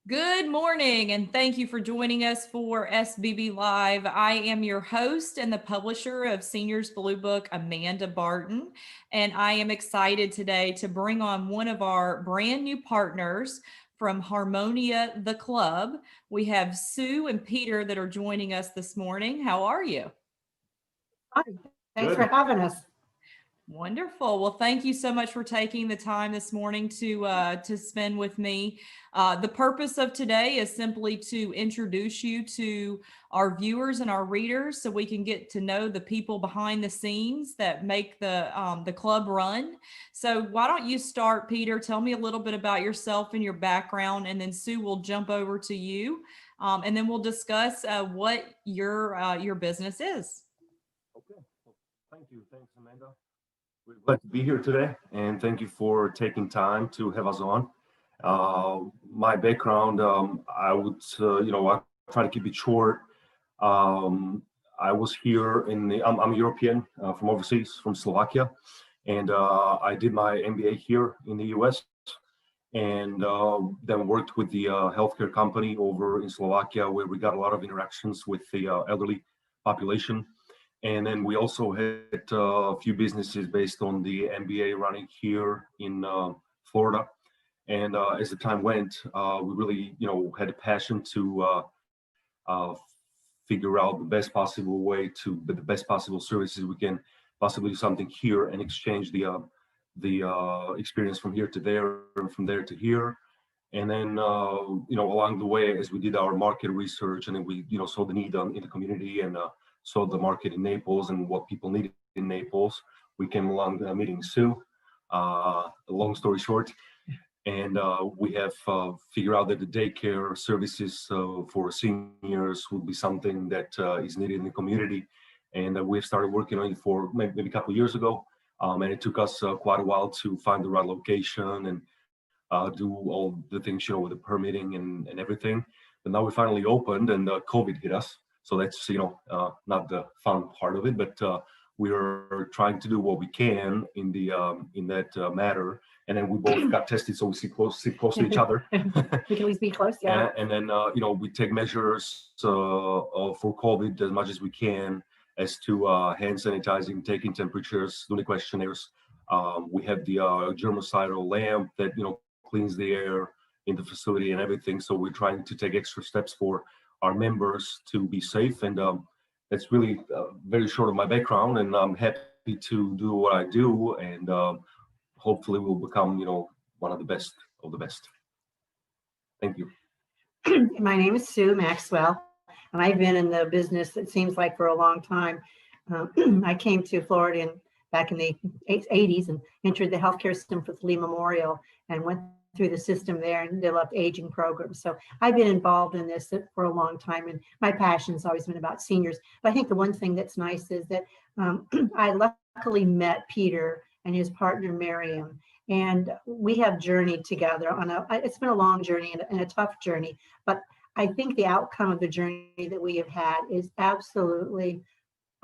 Good morning, and thank you for joining us for SBB Live. I am your host and the publisher of Seniors Blue Book, Amanda Barton, and I am excited today to bring on one of our brand new partners from Harmonia The Club. We have Sue and Peter that are joining us this morning. How are you? Hi, thanks for Good. having us. Wonderful. Well, thank you so much for taking the time this morning to spend with me. The purpose of today is simply to introduce you to our viewers and our readers, so we can get to know the people behind the scenes that make the club run. So, why don't you start, Peter? Tell me a little bit about yourself and your background, and then Sue will jump over to you, and then we'll discuss what your business is. Okay. Well, thank you. Thanks, Amanda. We're glad to be here today, and thank you for taking time to have us on. My background, I try to keep it short. I was here I'm European from overseas, from Slovakia, and I did my MBA here in the US, and then worked with the healthcare company over in Slovakia, where we got a lot of interactions with the elderly population. And then we also had a few businesses based on the MBA running here in Florida. And as the time went, we really, had a passion to uh, figure out the best possible way to, with the best possible services we can possibly do something here and exchange the experience from here to there and from there to here. And then, along the way, as we did our market research, and then we, saw the need in the community, and saw the market in Naples and what people needed in Naples, we came along meeting Sue. Long story short, and we have figured out that the daycare services for seniors would be something that is needed in the community, and we've started working on it for maybe a couple of years ago. And it took us quite a while to find the right location and do all the things, with the permitting and everything. But now we finally opened, and COVID hit us. So that's, not the fun part of it, but we are trying to do what we can in that matter. And then we both got tested, so we sit close to each other. We can always be close, yeah. And then, we take measures for COVID as much as we can, as to hand sanitizing, taking temperatures, doing the questionnaires. We have the germicidal lamp that, cleans the air in the facility and everything. So we're trying to take extra steps for our members to be safe. And that's really very short of my background. And I'm happy to do what I do. And hopefully we'll become, one of the best of the best. Thank you. My name is Sue Maxwell, and I've been in the business, it seems like, for a long time. I came to Florida back in the 80s and entered the healthcare system for the Lee Memorial and went through the system there and developed aging programs. So I've been involved in this for a long time, and my passion has always been about seniors. But I think the one thing that's nice is that I luckily met Peter and his partner Miriam, and we have journeyed together it's been a long journey and a tough journey, but I think the outcome of the journey that we have had is absolutely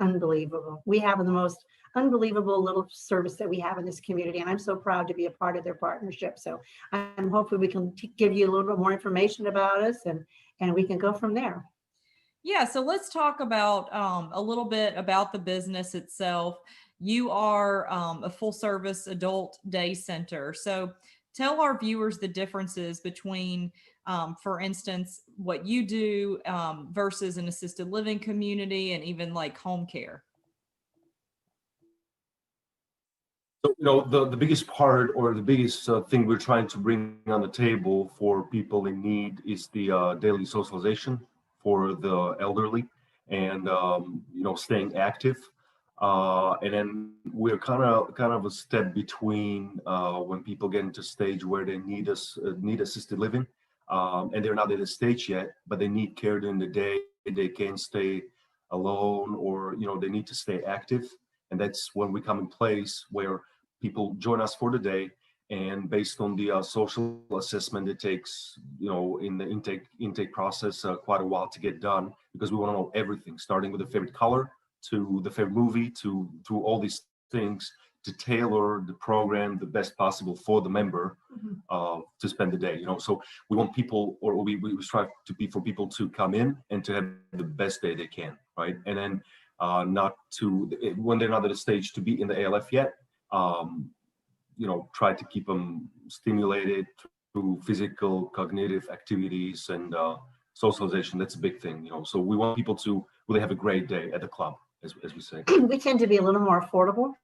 unbelievable. We have the most unbelievable little service that we have in this community, and I'm so proud to be a part of their partnership. So I'm hopefully we can give you a little bit more information about us, and we can go from there. Yeah, so let's talk about a little bit about the business itself. You are a full service adult day center. So tell our viewers the differences between, for instance, what you do versus an assisted living community and even like home care. So, the biggest part, or the biggest thing we're trying to bring on the table for people in need, is the daily socialization for the elderly, and staying active. And then we're kind of a step between when people get into a stage where they need assisted living, and they're not at a stage yet, but they need care during the day. They can't stay alone, or they need to stay active, and that's when we come in place, where people join us for the day. And based on the social assessment, it takes, in the intake process, quite a while to get done, because we want to know everything, starting with the favorite color to the favorite movie, to through all these things, to tailor the program the best possible for the member to spend the day. So we want people, or we strive to be for people to come in and to have the best day they can, right? And then not to, when they're not at a stage to be in the ALF yet, try to keep them stimulated through physical, cognitive activities and socialization. That's a big thing, So we want people to really have a great day at the club, as we say. We tend to be a little more affordable.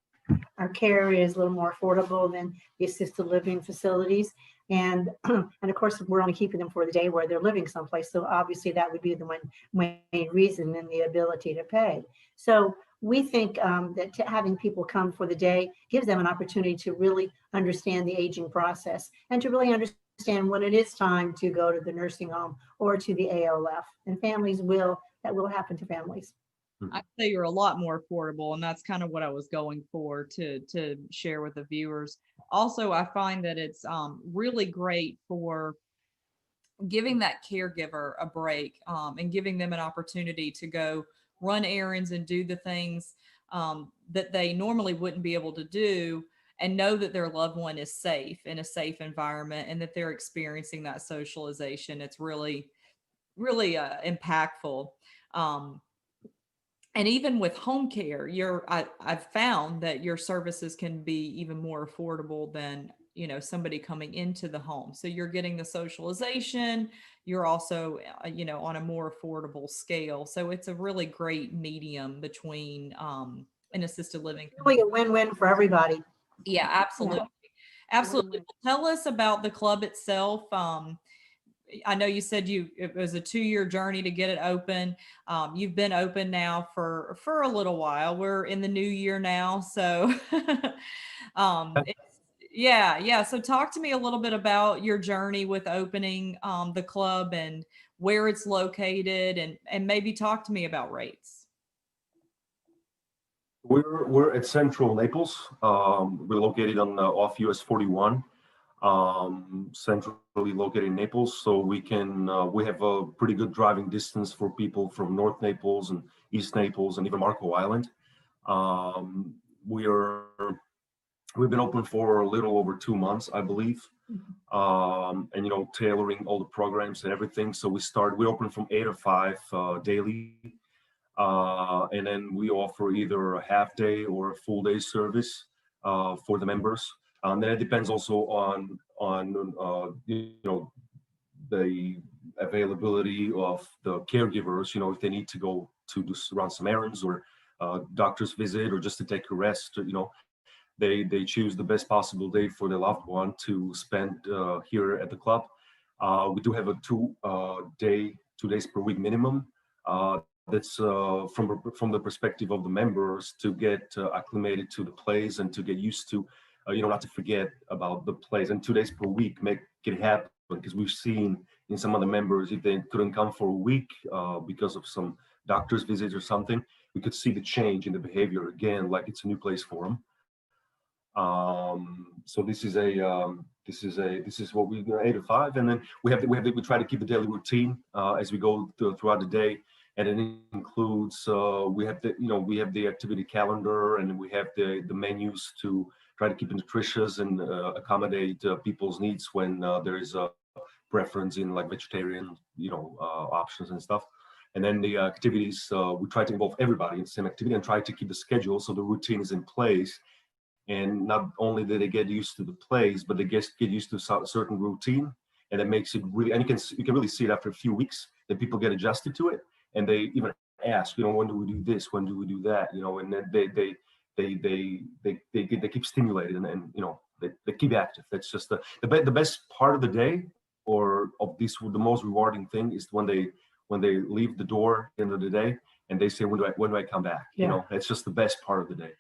Our care is a little more affordable than the assisted living facilities. And of course, we're only keeping them for the day where they're living someplace. So obviously that would be the main reason and the ability to pay. So we think that having people come for the day gives them an opportunity to really understand the aging process and to really understand when it is time to go to the nursing home or to the ALF. And that will happen to families. I'd say you're a lot more affordable, and that's kind of what I was going for to share with the viewers. Also, I find that it's really great for giving that caregiver a break and giving them an opportunity to go run errands and do the things that they normally wouldn't be able to do, and know that their loved one is safe in a safe environment and that they're experiencing that socialization. It's really, really impactful. And even with home care, I've found that your services can be even more affordable than, somebody coming into the home. So you're getting the socialization, you're also, on a more affordable scale. So it's a really great medium between an assisted living. Really a win-win for everybody. Yeah, absolutely. Yeah. Absolutely. Tell us about the club itself. I know you said it was a 2-year journey to get it open. You've been open now for a little while. We're in the new year now. So yeah. So talk to me a little bit about your journey with opening the club and where it's located, and maybe talk to me about rates. We're at Central Naples. We're located on off US 41. Centrally located in Naples, so we have a pretty good driving distance for people from North Naples and East Naples and even Marco Island. We've been open for a little over 2 months, I believe, and tailoring all the programs and everything. So we open from 8 to 5 daily, and then we offer either a half day or a full day service for the members. Then it depends also on the availability of the caregivers. If they need to go to run some errands or doctor's visit or just to take a rest. They choose the best possible day for their loved one to spend here at the club. We do have a 2 days per week minimum. That's from the perspective of the members to get acclimated to the place and to get used to, not to forget about the place. And 2 days per week make it happen, because we've seen in some of the members, if they couldn't come for a week because of some doctor's visit or something, we could see the change in the behavior again, like it's a new place for them. So this is what we do 8 to 5, and then we try to keep the daily routine as we go throughout the day. And it includes we have the activity calendar, and we have the menus to try to keep it nutritious and accommodate people's needs when there is a preference in like vegetarian options and stuff. And then the activities, we try to involve everybody in the same activity and try to keep the schedule so the routine is in place. And not only do they get used to the place, but they get used to a certain routine, and it makes it really. And you can really see it after a few weeks that people get adjusted to it, and they even ask, when do we do this? When do we do that? And then they keep stimulated, and they keep active. That's just the best part of the day, or of this. The most rewarding thing is when they leave the door at the end of the day. And they say, when do I come back? Yeah. It's just the best part of the day.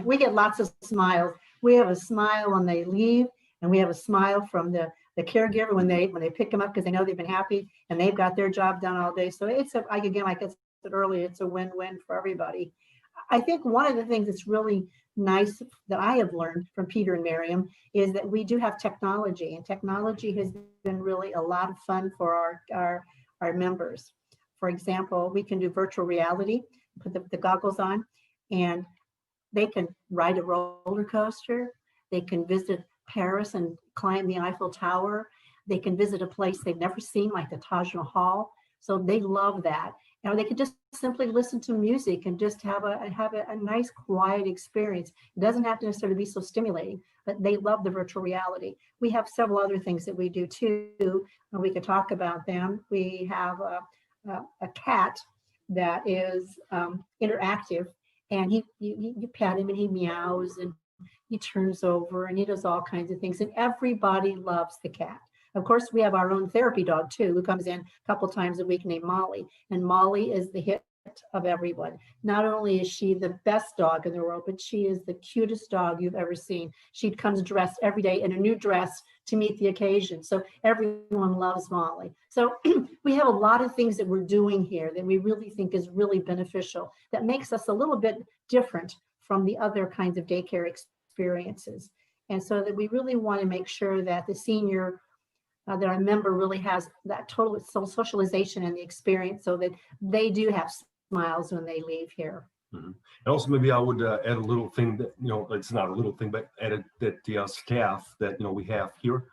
We get lots of smiles. We have a smile when they leave, and we have a smile from the caregiver when they pick them up, because they know they've been happy and they've got their job done all day. So like I said earlier, it's a win-win for everybody. I think one of the things that's really nice that I have learned from Peter and Miriam is that we do have technology, and technology has been really a lot of fun for our members. For example, we can do virtual reality, put the goggles on, and They can ride a roller coaster. They can visit Paris and climb the Eiffel Tower. They can visit a place they've never seen, like the Taj Mahal. So they love that. They could just simply listen to music and just have a nice quiet experience. It doesn't have to necessarily be so stimulating, but they love the virtual reality. We have several other things that we do too, and we could talk about them. We have a cat that is interactive, and you pet him and he meows and he turns over and he does all kinds of things, and everybody loves the cat. Of course, we have our own therapy dog too, who comes in a couple times a week, named Molly. And Molly is the hit of everyone. Not only is she the best dog in the world, but she is the cutest dog you've ever seen. She comes dressed every day in a new dress to meet the occasion. So everyone loves Molly. So we have a lot of things that we're doing here that we really think is really beneficial, that makes us a little bit different from the other kinds of daycare experiences. And so that we really want to make sure that the senior that our member really has that total socialization and the experience, so that they do have smiles when they leave here. Mm-hmm. And also, maybe I would add a little thing that, it's not a little thing, but added that the staff that, we have here,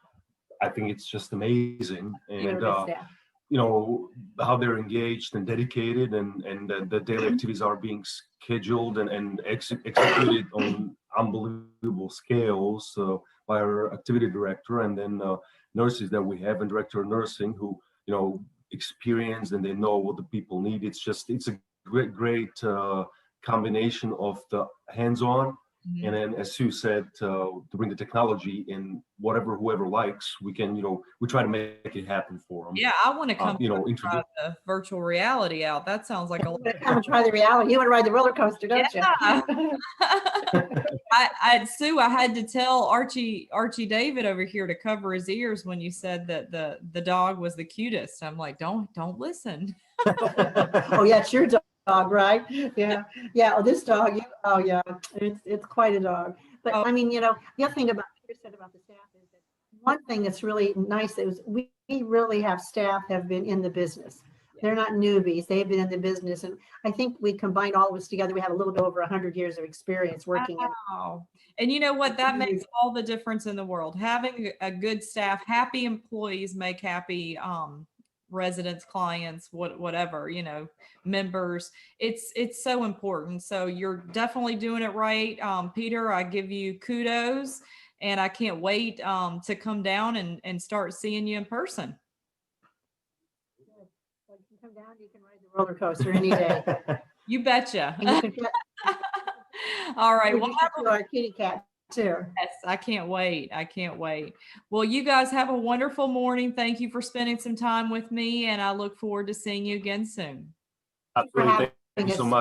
I think it's just amazing. And, how they're engaged and dedicated, and the daily activities are being scheduled and executed on unbelievable scales by our activity director, and then nurses that we have, and director of nursing, who experienced and they know what the people need. It's a great combination of the hands-on, and then, as Sue said, to bring the technology in, whoever likes, we can, we try to make it happen for them. Yeah, I want to come try the virtual reality out. That sounds like a lot. Come and try the reality. You want to ride the roller coaster, don't you? Sue, I had to tell Archie David over here to cover his ears when you said that the dog was the cutest. I'm like, don't listen. Oh yeah, it's your dog, right? Yeah. Oh, this dog. Oh yeah, it's quite a dog. But I mean, the other thing about Peter said about the staff is that one thing that's really nice is we really have staff have been in the business. They're not newbies. They've been in the business, and I think we combine all of us together. We have a little bit over 100 years of experience working. Wow. And you know what? That makes all the difference in the world. Having a good staff, happy employees make happy residents, clients, whatever, members. It's so important. So you're definitely doing it right. Peter, I give you kudos, and I can't wait to come down and start seeing you in person. Well, you can come down, you can ride the roller coaster any day. You betcha. All right. Well, our kitty cat too. Yes, I can't wait. Well, you guys have a wonderful morning. Thank you for spending some time with me, and I look forward to seeing you again soon. Absolutely. Thank you so much.